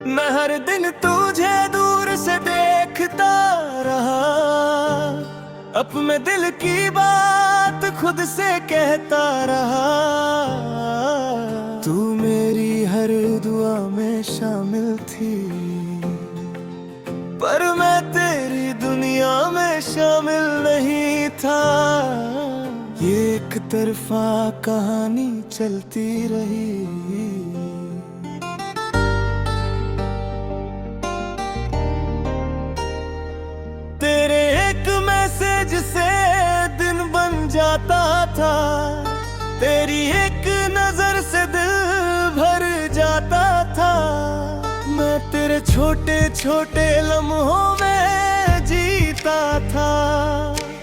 मैं हर दिन तुझे दूर से देखता रहा, अपने दिल की बात खुद से कहता रहा। तू मेरी हर दुआ में शामिल थी, पर मैं तेरी दुनिया में शामिल नहीं था। ये एक तरफा कहानी चलती रही। तेरे एक मैसेज से दिन बन जाता था, तेरी एक नजर से दिल भर जाता था। मैं तेरे छोटे छोटे लम्हों में जीता था।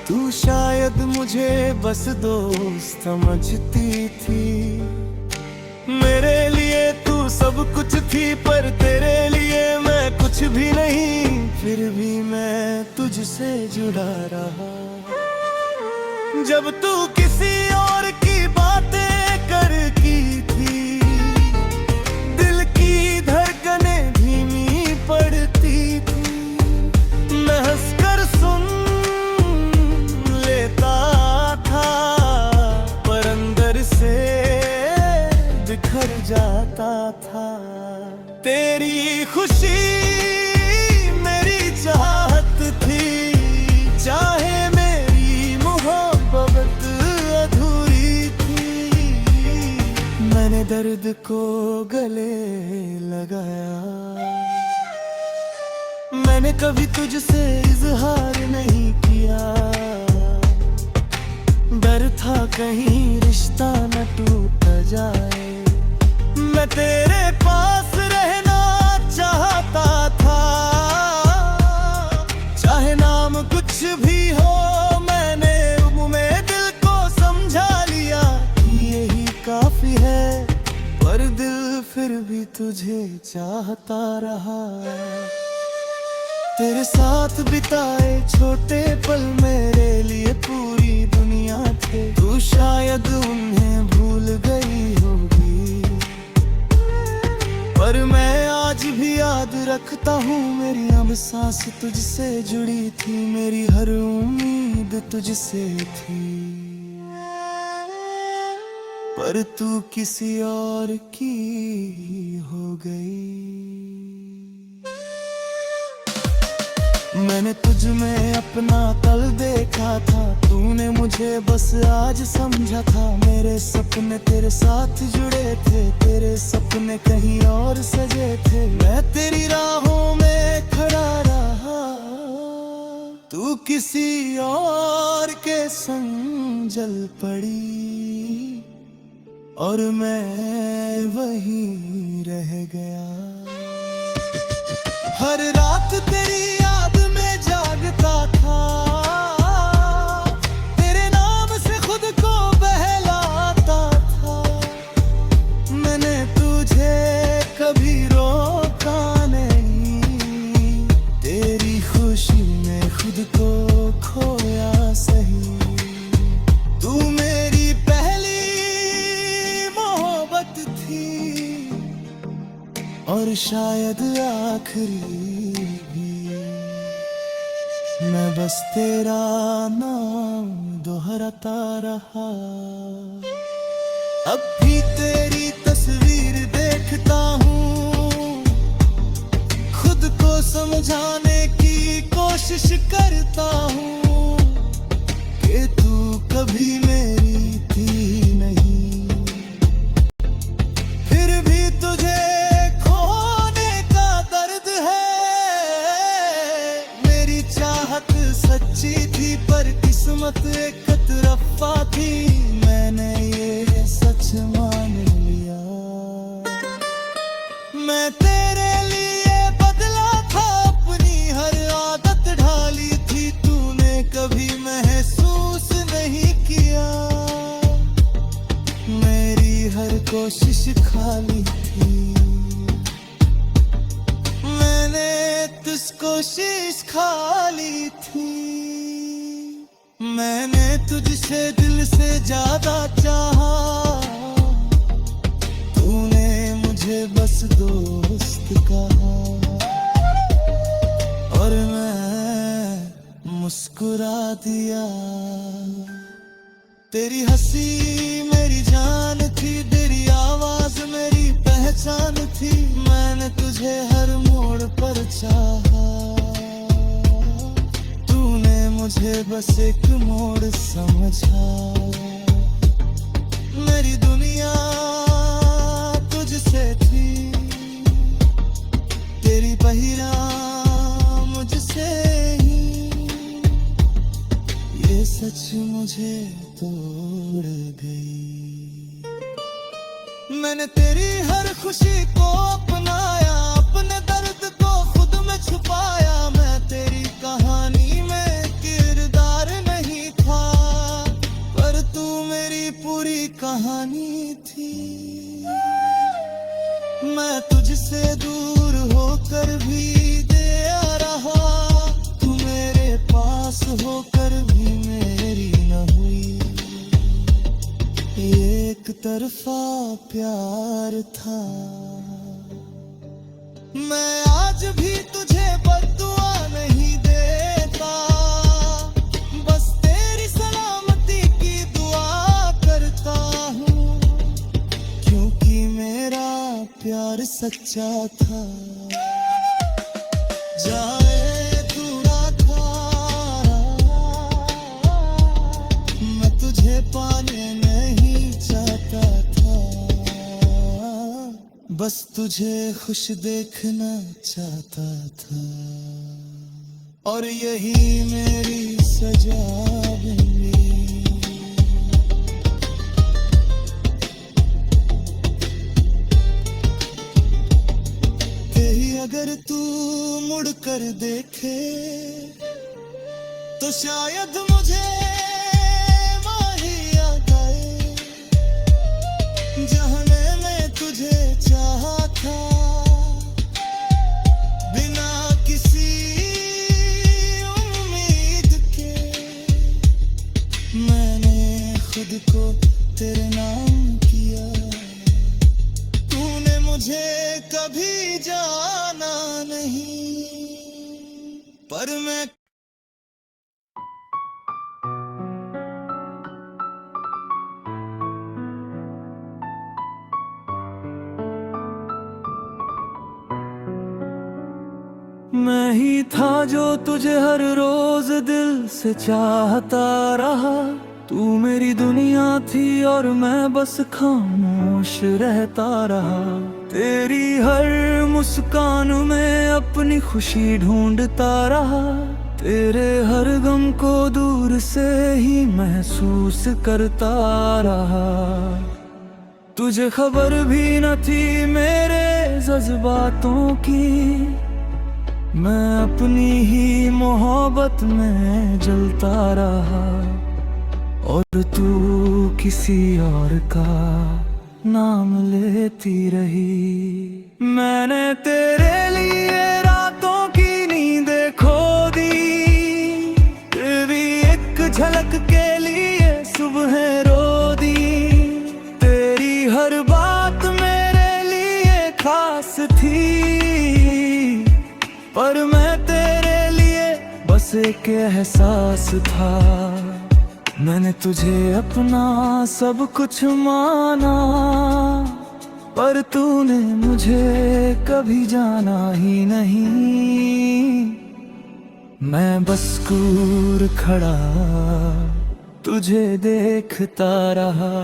तू शायद मुझे बस दोस्त समझती थी, मेरे लिए तू सब कुछ थी, पर तेरे लिए मैं कुछ भी नहीं। फिर भी मैं तुझसे जुड़ा रहा। जब तू किसी और की बातें करती थी, दिल की धड़कनें धीमी पड़ती थी। मैं हंसकर सुन लेता था, पर अंदर से बिखर जाता था। तेरी खुशी मेरी चाहत थी, चाहे मेरी मोहब्बत अधूरी थी। मैंने दर्द को गले लगाया, मैंने कभी तुझसे इजहार नहीं किया। डर था कहीं रिश्ता न टूट जाए। मैं तेरे पास रहना चाहता था, चाहे नाम कुछ भी हो। मैंने में दिल को समझा लिया, यही काफी है। पर दिल फिर भी तुझे चाहता रहा। तेरे साथ बिताए छोटे पल मेरे लिए पूरी दुनिया थे। तू शायद उन्हें भूल गई होगी, पर मैं आज भी याद रखता हूँ। मेरी अब सांस तुझसे जुड़ी थी, मेरी हर उम्मीद तुझसे थी, पर तू किसी और की हो गई। मैंने तुझ में अपना कल देखा था, तूने मुझे बस आज समझा था। मेरे सपने तेरे साथ जुड़े थे, तेरे सपने कहीं और सजे थे। मैं तेरी राहों में खड़ा रहा, तू किसी और के संग जल पड़ी, और मैं वहीं रह गया। हर रात तेरी याद में जागता था, तेरे नाम से खुद को बहलाता था। मैंने तुझे कभी रोका नहीं, तेरी खुशी में खुद को खोया सही। तू मेरी पहली मोहब्बत थी, और शायद आखिरी भी। मैं बस तेरा नाम दोहराता रहा। अब भी तेरी तस्वीर देखता हूँ, खुद को समझाने की कोशिश करता हूँ कि तू कभी मेरी थी नहीं। फिर भी तुझे सच्ची थी, पर किस्मत एक तरफा थी। मैंने ये सच मान लिया। मैं तेरे लिए बदला था, अपनी हर आदत ढाली थी। तूने कभी महसूस नहीं किया, मेरी हर कोशिश खाली थी। मैंने तुझ कोशिश खाली थी। मैंने तुझसे दिल से ज्यादा चाहा, तूने मुझे मुझे बस दोस्त कहा और मैं मुस्कुरा दिया। तेरी हंसी मेरी जान थी, तेरी आवाज मेरी पहचान थी। मैंने तुझे हर मोड़ पर चाहा, तूने मुझे बस एक मोड़ समझा। मेरी दुनिया तुझसे थी, तेरी पहिरा मुझसे ही। ये सच मुझे तोड़ गई। मैंने तेरी हर खुशी को अपनाया, अपने दर्द को खुद में छुपाया। मैं तेरी कहानी में किरदार नहीं था, पर तू मेरी पूरी कहानी थी। मैं तुझसे दूर होकर भी दया रहा, तू मेरे पास होकर भी मेरी न हुई। एक तरफा प्यार था। मैं आज भी तुझे बद्दुआ नहीं देता, बस तेरी सलामती की दुआ करता हूँ, क्योंकि मेरा प्यार सच्चा था। जाए तू ना खारा, मैं तुझे पाने नहीं चाहता था, बस तुझे खुश देखना चाहता था। और यही मेरी सजा बनी। अगर तू मुड़ कर देखे तो शायद मुझे माही याद आए, जहां मैंने तुझे चाहा था, बिना किसी उम्मीद के। मैंने खुद को तेरे नाम किया, तूने मुझे कभी जाना नहीं, पर मैं ही था जो तुझे हर रोज दिल से चाहता रहा। तू मेरी दुनिया थी और मैं बस खामोश रहता रहा। तेरी हर मुस्कान में अपनी खुशी ढूंढता रहा। तेरे हर गम को दूर से ही महसूस करता रहा। तुझे खबर भी न थी मेरे जज्बातों की, मैं अपनी ही मोहब्बत में जलता रहा। और तू किसी और का नाम लेती रही। मैंने तेरे लिए रातों की नींदें खो दी, तेरी एक झलक के लिए सुबह रो दी। तेरी हर बात मेरे लिए खास थी, पर मैं तेरे लिए बस एक एहसास था। मैंने तुझे अपना सब कुछ माना, पर तूने मुझे कभी जाना ही नहीं। मैं बस दूर खड़ा तुझे देखता रहा।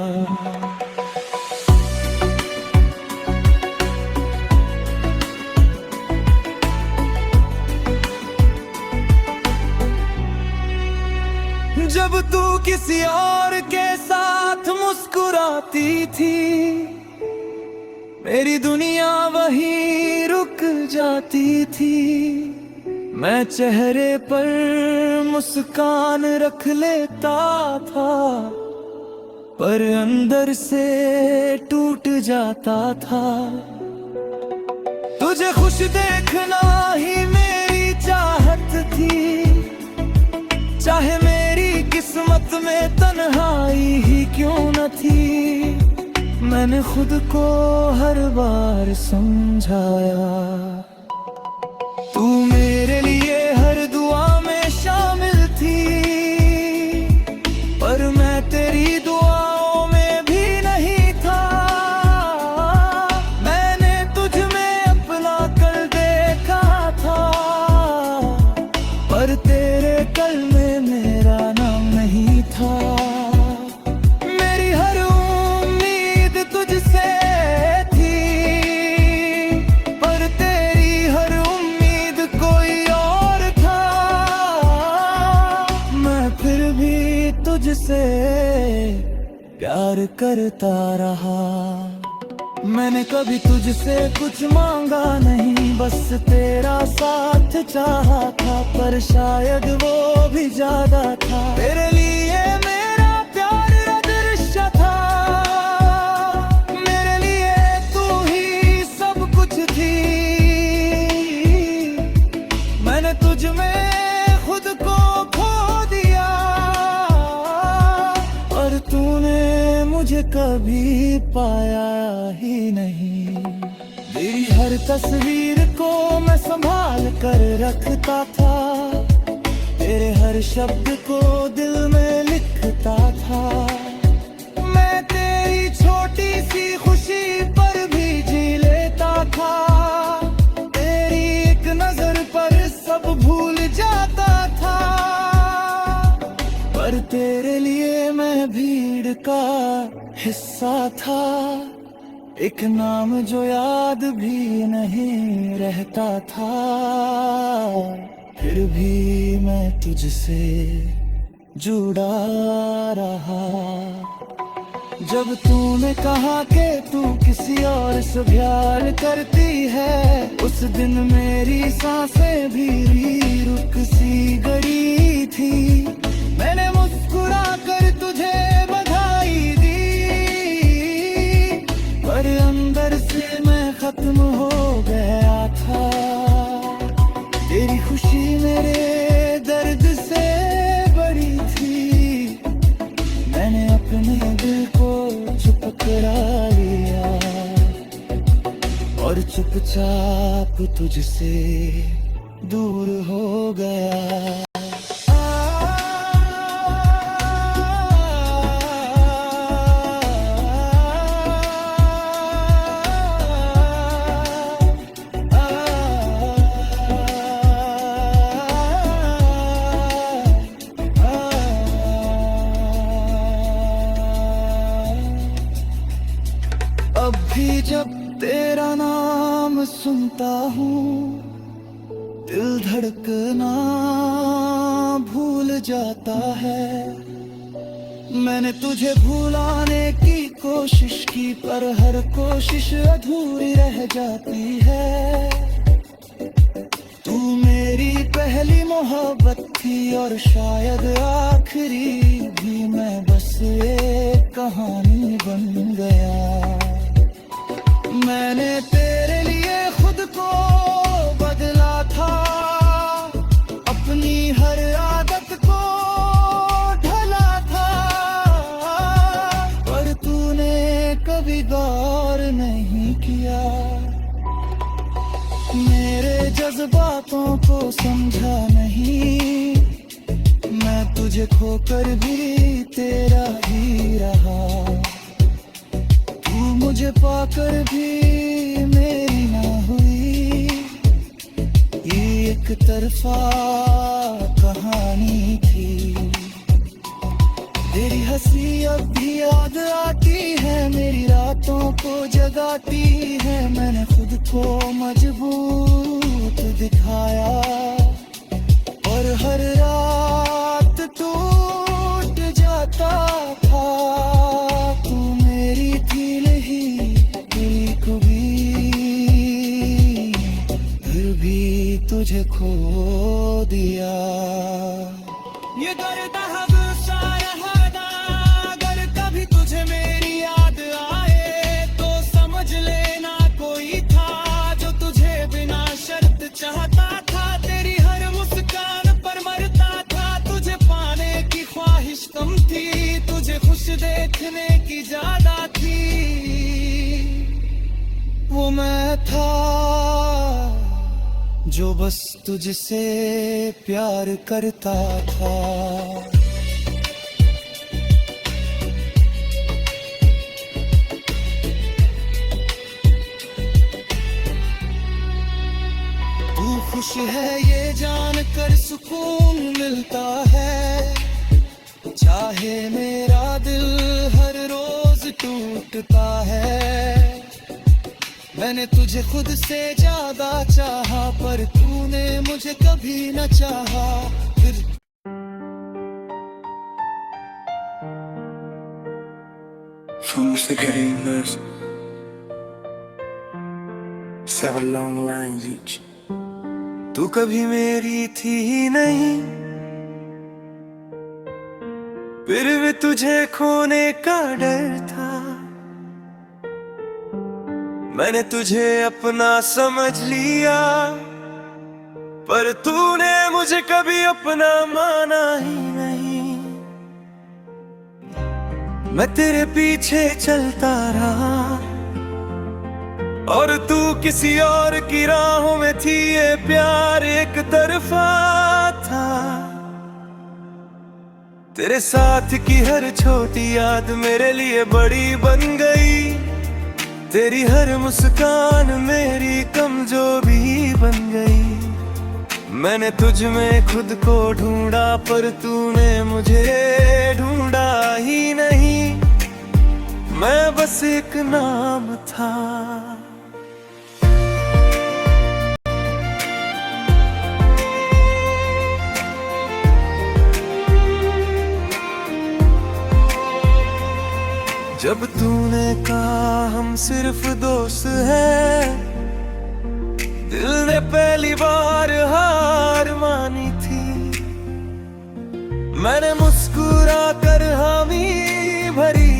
जब तू किसी और के साथ मुस्कुराती थी, मेरी दुनिया वहीं रुक जाती थी। मैं चेहरे पर मुस्कान रख लेता था, पर अंदर से टूट जाता था। तुझे खुश देखना ही मेरी चाहत थी, चाहे मेरी किस्मत में तन्हाई ही क्यों न थी। मैंने खुद को हर बार समझाया, तू मेरे लिए हर दुआ में शामिल थी, पर मैं तेरी दुआओं में भी नहीं था। मैंने तुझ में अपना कल देखा था, पर तेरे कल में मेरा नाम नहीं था। मेरी हर उम्मीद तुझसे थी, पर तेरी हर उम्मीद कोई और था। मैं फिर भी तुझसे प्यार करता रहा। मैंने कभी तुझसे कुछ मांगा नहीं, बस तेरा साथ चाहा था, पर शायद वो भी ज्यादा था। तेरे लिए मेरा प्यार अदृश्य था, मेरे लिए तू ही सब कुछ थी। मैंने तुझ में खुद को खो दिया, और तूने मुझे कभी पाया ही नहीं। तेरी हर तस्वीर को मैं संभाल कर रखता था, तेरे हर शब्द को दिल में लिखता था। मैं तेरी छोटी सी खुशी पर भी जी लेता था, तेरी एक नजर पर सब भूल जाता था। पर तेरे लिए मैं भीड़ का हिस्सा था, एक नाम जो याद भी नहीं रहता था। फिर भी मैं तुझसे जुड़ा रहा। जब तूने कहा कि तू किसी और से प्यार करती है, उस दिन मेरी सांसें भी रुक सी गई थी। मैंने मुस्कुरा कर तुझे बधाई दी, पर अंदर से मैं खत्म हो गया था। तेरी खुशी मेरे दर्द से बड़ी थी, मैंने अपने दिल को चुप करा लिया, और चुपचाप तुझसे दूर हो गया। अब भी जब तेरा नाम सुनता हूँ, दिल धड़कना भूल जाता है। मैंने तुझे भुलाने की कोशिश की, पर हर कोशिश अधूरी रह जाती है। तू मेरी पहली मोहब्बत थी, और शायद आखिरी भी। मैं बस एक कहानी बन गया। मैंने तेरे लिए खुद को बदला था, अपनी हर आदत को ढला था, पर तूने कभी गौर नहीं किया। मेरे जज्बातों को समझा नहीं, मैं तुझे खोकर भी तेरा ही रहा। मुझे पाकर भी मेरी ना हुई, ये एक तरफा कहानी थी। तेरी हंसी अब भी याद आती है, मेरी रातों को जगाती है। मैंने खुद को मजबूत दिखाया, और हर रात टूट जाता था। तू मेरी थी एक भी, फिर भी तुझे खो दिया। ये दर्द हमेशा रहेगा, अगर कभी तुझे मेरी याद आए, तो समझ लेना कोई था जो तुझे बिना शर्त चाहता था। तेरी हर मुस्कान पर मरता था, तुझे पाने की ख्वाहिश कम थी, तुझे खुश देखने की ज्यादा थी। मैं था जो बस तुझसे प्यार करता था। तू खुश है ये जानकर सुकून मिलता है, चाहे मेरा दिल हर रोज टूटता है। मैंने तुझे खुद से ज्यादा चाहा, पर तूने मुझे कभी न चाहा। फिर From cicadas, 7 long lines each. तू कभी मेरी थी ही नहीं, फिर भी तुझे खोने का डर था। मैंने तुझे अपना समझ लिया, पर तूने मुझे कभी अपना माना ही नहीं। मैं तेरे पीछे चलता रहा और तू किसी और की राहों में थी। ये प्यार एक तरफा था। तेरे साथ की हर छोटी याद मेरे लिए बड़ी बन गई। तेरी हर मुस्कान मेरी कमजोरी बन गई। मैंने तुझ में खुद को ढूंढा, पर तूने मुझे ढूंढा ही नहीं। मैं बस एक नाम था। जब तूने कहा हम सिर्फ दोस्त हैं, दिल ने पहली बार हार मानी थी। मैंने मुस्कुरा कर हामी भरी,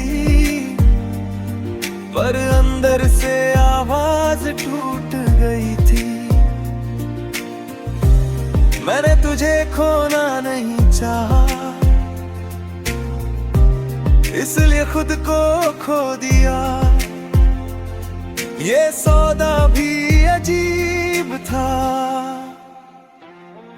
पर अंदर से आवाज टूट गई थी। मैंने तुझे खोना नहीं चाहा, इसलिए खुद को खो दिया। ये सौदा भी अजीब था।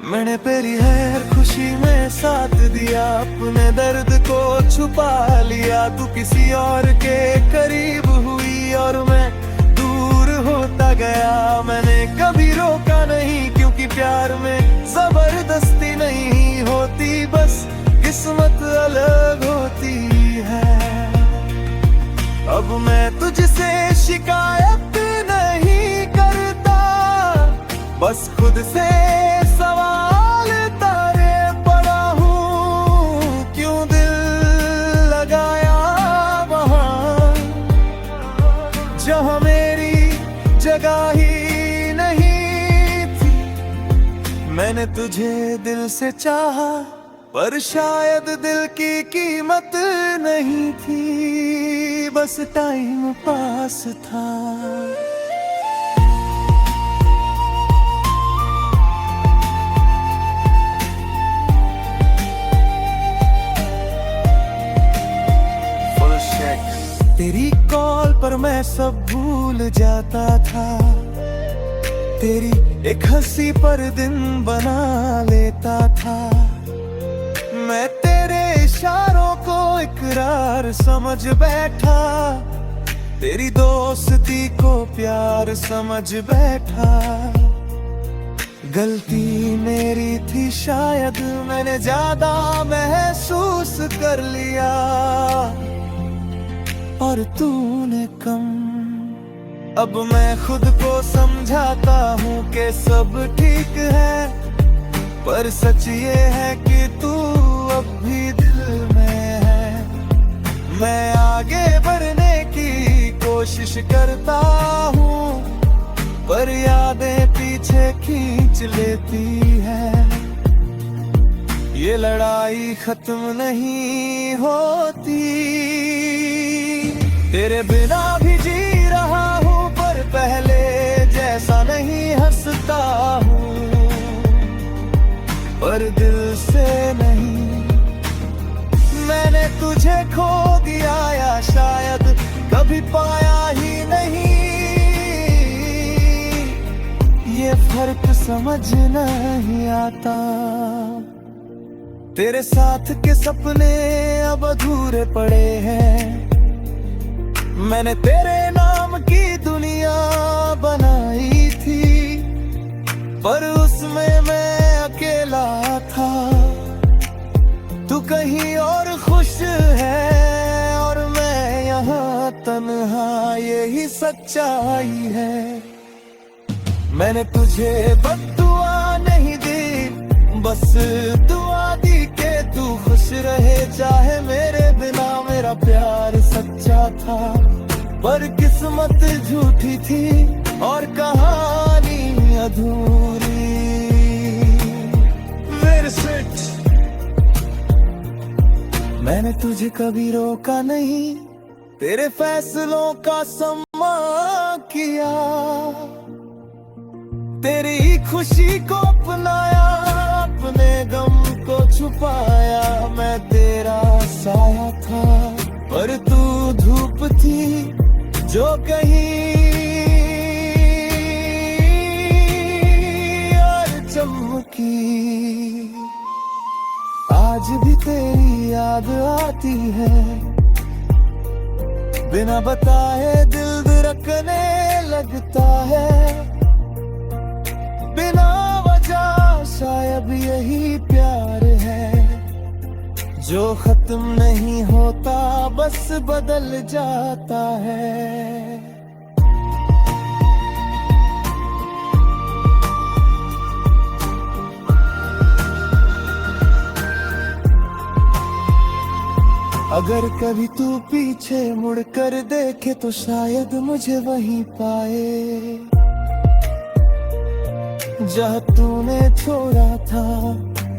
मैंने तेरी हर खुशी में साथ दिया, अपने दर्द को छुपा लिया। तू किसी और के करीब हुई और मैं दूर होता गया। मैंने कभी रोका नहीं, क्योंकि प्यार में जबरदस्ती नहीं होती, बस किस्मत अलग होती है। अब मैं तुझसे शिकायत नहीं करता, बस खुद से सवाल तारे पड़ा हूँ। क्यों दिल लगाया वहाँ जहाँ मेरी जगह ही नहीं थी। मैंने तुझे दिल से चाहा, पर शायद दिल की कीमत नहीं थी, बस टाइम पास था। तेरी कॉल पर मैं सब भूल जाता था। तेरी एक हंसी पर दिन बना लेता था। मैं तेरे इशारों को इकरार समझ बैठा, तेरी दोस्ती को प्यार समझ बैठा। गलती मेरी थी शायद, मैंने ज्यादा महसूस कर लिया और तूने कम। अब मैं खुद को समझाता हूँ कि सब ठीक है, पर सच ये है कि तू अब भी दिल में है। मैं आगे बढ़ने की कोशिश करता हूँ, पर यादें पीछे खींच लेती है। ये लड़ाई खत्म नहीं होती। तेरे बिना भी जी रहा हूँ, पर पहले जैसा नहीं हंसता हूँ, पर दिल से नहीं। मैंने तुझे खो दिया या शायद कभी पाया ही नहीं। समझ नहीं आता। तेरे साथ के सपने अब अधूरे पड़े हैं। मैंने तेरे नाम की दुनिया बनाई थी, पर उसमें मैं अकेला था। तू कहीं और खुश है और मैं यहाँ तन्हा, यही सच्चाई है। मैंने तुझे बद्दुआ नहीं दी, बस दुआ दी के तू खुश रहे। चाहे मेरे बिना मेरा प्यार सच्चा था, पर किस्मत झूठी थी और कहानी अधूरी। मैंने तुझे कभी रोका नहीं, तेरे फैसलों का सम्मान किया। तेरी खुशी को अपनाया, अपने गम को छुपाया। मैं तेरा साया था, पर तू धूप थी जो कहीं और चमकी। आज भी तेरी याद आती है, बिना बताए दिल धड़कने लगता है। बिना वजह शायद यही प्यार है, जो खत्म नहीं होता बस बदल जाता है। अगर कभी तू पीछे मुड़कर देखे तो शायद मुझे वहीं पाए, जहाँ तूने छोड़ा था।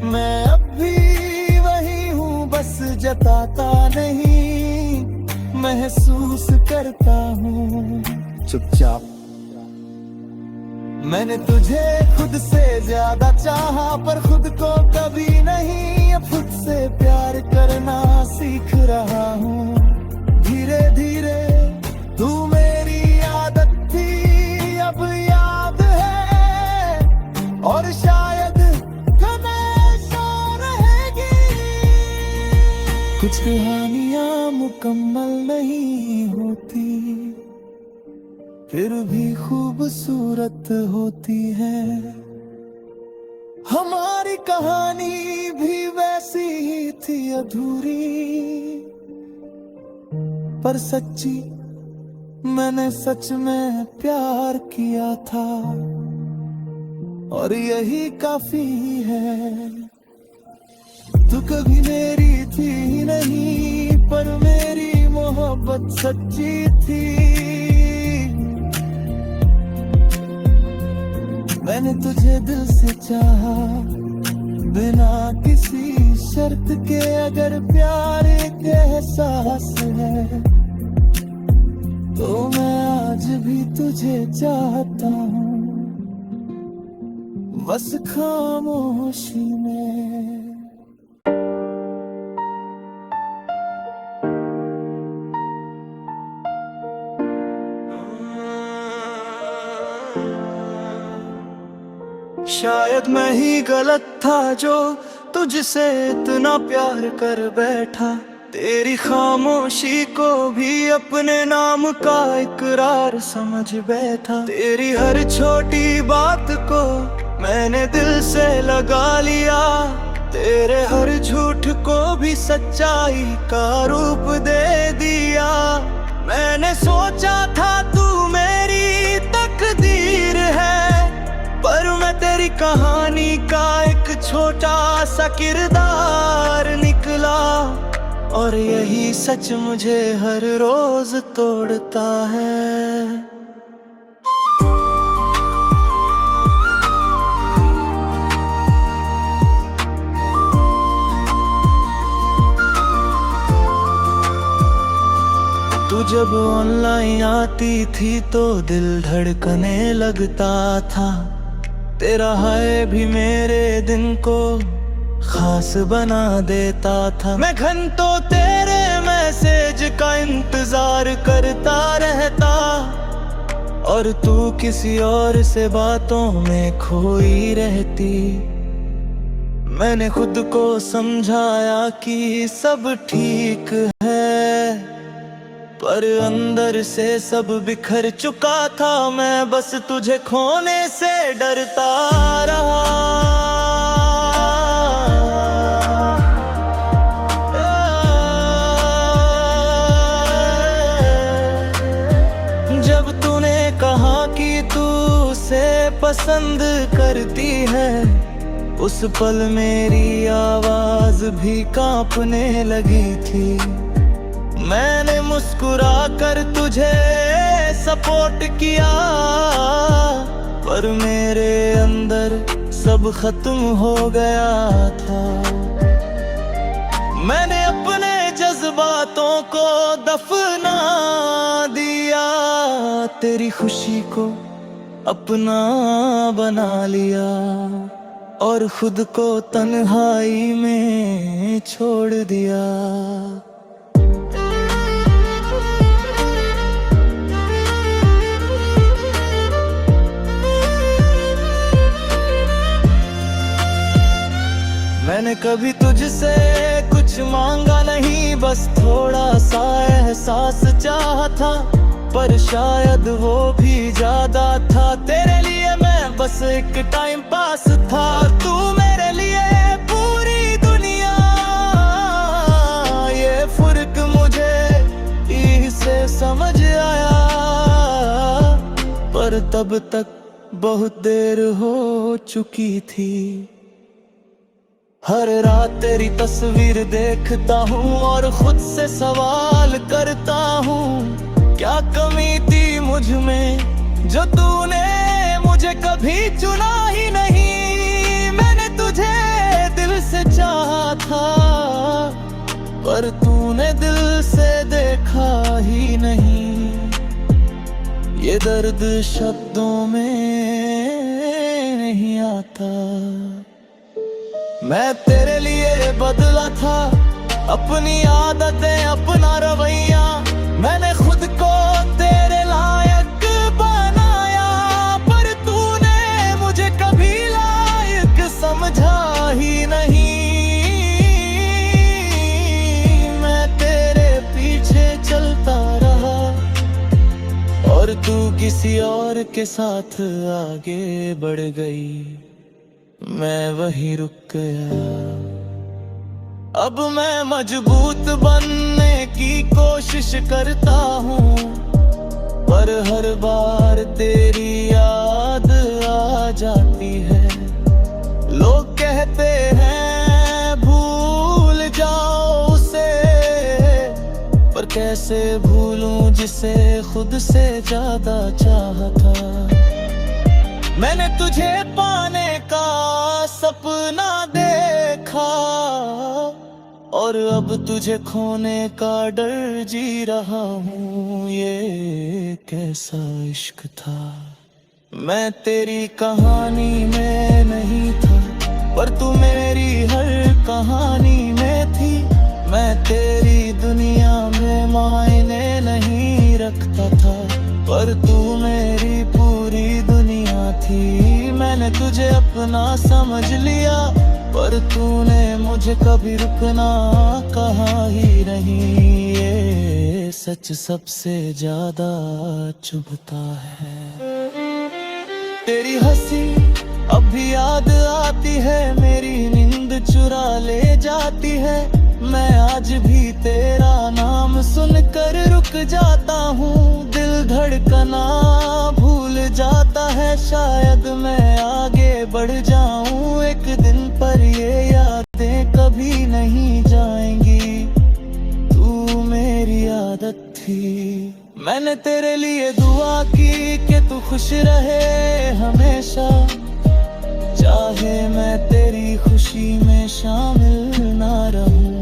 मैं अब भी वही हूँ, बस जताता नहीं, महसूस करता हूँ चुपचाप। मैंने तुझे खुद से ज्यादा चाहा, पर खुद को कभी नहीं। अब खुद से प्यार करना सीख रहा हूँ धीरे धीरे। तू मेरी आदत थी, अब याद है, और शायद हमेशा रहेगी। कुछ कहानियां मुकम्मल नहीं होती, फिर भी खूबसूरत होती है। हमारी कहानी भी वैसी ही थी, अधूरी पर सच्ची। मैंने सच में प्यार किया था, और यही काफी है। तू कभी मेरी थी नहीं, पर मेरी मोहब्बत सच्ची थी। मैंने तुझे दिल से चाहा, बिना किसी शर्त के। अगर प्यार एक एहसास है, तो मैं आज भी तुझे चाहता हूँ, बस खामोशी में। शायद मैं ही गलत था जो तुझसे इतना प्यार कर बैठा। तेरी खामोशी को भी अपने नाम का इकरार समझ बैठा। तेरी हर छोटी बात को मैंने दिल से लगा लिया। तेरे हर झूठ को भी सच्चाई का रूप दे दिया। मैंने सोचा था तू मेरी तकदीर है, पर मैं तेरी कहानी का एक छोटा सा किरदार निकला। और यही सच मुझे हर रोज तोड़ता है। तू जब ऑनलाइन आती थी तो दिल धड़कने लगता था। तेरा हाय भी मेरे दिन को खास बना देता था। मैं घंटों तेरे मैसेज का इंतजार करता रहता, और तू किसी और से बातों में खोई रहती। मैंने खुद को समझाया कि सब ठीक है, पर अंदर से सब बिखर चुका था। मैं बस तुझे खोने से डरता रहा। जब तूने कहा कि तू उसे पसंद करती है, उस पल मेरी आवाज भी कांपने लगी थी। मैंने मुस्कुरा कर तुझे सपोर्ट किया, पर मेरे अंदर सब खत्म हो गया था। मैंने अपने जज्बातों को दफना दिया, तेरी खुशी को अपना बना लिया और खुद को तन्हाई में छोड़ दिया। मैंने कभी तुझसे कुछ मांगा नहीं, बस थोड़ा सा एहसास चाहा था, पर शायद वो भी ज्यादा था। तेरे लिए मैं बस एक टाइम पास था, तू मेरे लिए पूरी दुनिया। ये फर्क मुझे इसे समझ आया, पर तब तक बहुत देर हो चुकी थी। हर रात तेरी तस्वीर देखता हूँ और खुद से सवाल करता हूँ, क्या कमी थी मुझ में जो तूने मुझे कभी चुना ही नहीं। मैंने तुझे दिल से चाहा था, पर तूने दिल से देखा ही नहीं। ये दर्द शब्दों में नहीं आता। मैं तेरे लिए बदला था अपनी आदतें, अपना रवैया। मैंने खुद को तेरे लायक बनाया, पर तूने मुझे कभी लायक समझा ही नहीं। मैं तेरे पीछे चलता रहा और तू किसी और के साथ आगे बढ़ गई। मैं वहीं रुक गया। अब मैं मजबूत बनने की कोशिश करता हूँ, पर हर बार तेरी याद आ जाती है। लोग कहते हैं भूल जाओ उसे, पर कैसे भूलूं जिसे खुद से ज्यादा चाहा था। मैंने तुझे पाने का सपना देखा और अब तुझे खोने का डर जी रहा हूँ। ये कैसा इश्क था। मैं तेरी कहानी में नहीं था, पर तू मेरी हर कहानी में थी। मैं तेरी दुनिया में मायने नहीं रखता था, पर तू मेरी पूरी दुनिया थी। मैंने तुझे अपना समझ लिया, पर तूने मुझे कभी रुकना कहा ही नहीं। ये सच सबसे ज्यादा चुभता है। तेरी हंसी अब भी याद आती है, मेरी नींद चुरा ले जाती है। मैं आज भी तेरा नाम सुनकर रुक जाता हूँ। दिल धड़कना भूल जाता है, शायद मैं आगे बढ़ जाऊं एक दिन, पर ये यादें कभी नहीं जाएंगी। तू मेरी आदत थी। मैंने तेरे लिए दुआ की कि तू खुश रहे हमेशा, चाहे मैं तेरी खुशी में शामिल ना रहूं।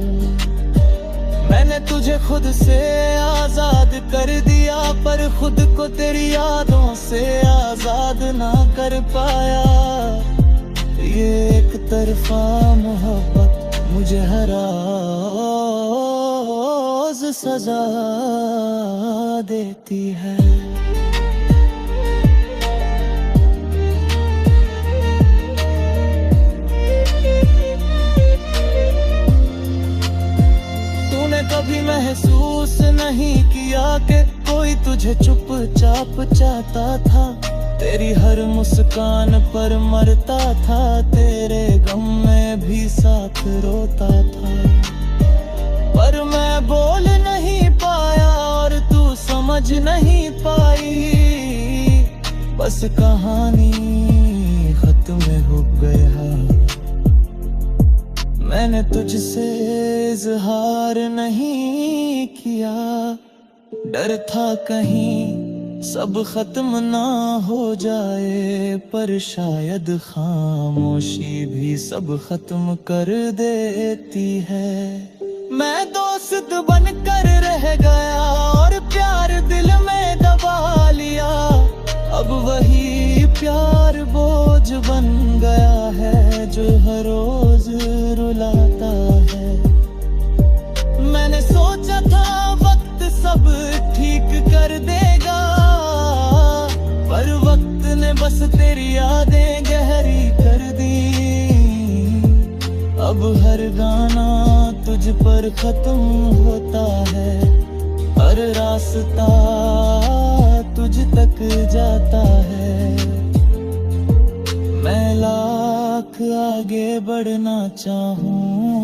मैंने तुझे खुद से आजाद कर दिया, पर खुद को तेरी यादों से आजाद ना कर पाया। ये एक तरफा मोहब्बत मुझे हर रोज सजा देती है। दिया कि कोई तुझे चुपचाप चाहता था, तेरी हर मुस्कान पर मरता था, तेरे गम में भी साथ रोता था। पर मैं बोल नहीं पाया और तू समझ नहीं पाई, बस कहानी खत्म हो गया। मैंने तुझसे इजहार नहीं किया, डर था कहीं सब खत्म ना हो जाए, पर शायद खामोशी भी सब खत्म कर देती है। मैं दोस्त बनकर रह गया और प्यार दिल में दबा लिया, अब वही प्यार बोझ बन गया है जो हर रोज रुलाता है। मैंने सोचा था वक्त सब ठीक कर देगा, पर वक्त ने बस तेरी यादें गहरी कर दी। अब हर गाना तुझ पर खत्म होता है, हर रास्ता तुझ तक जाता है। मैं लाख आगे बढ़ना चाहूं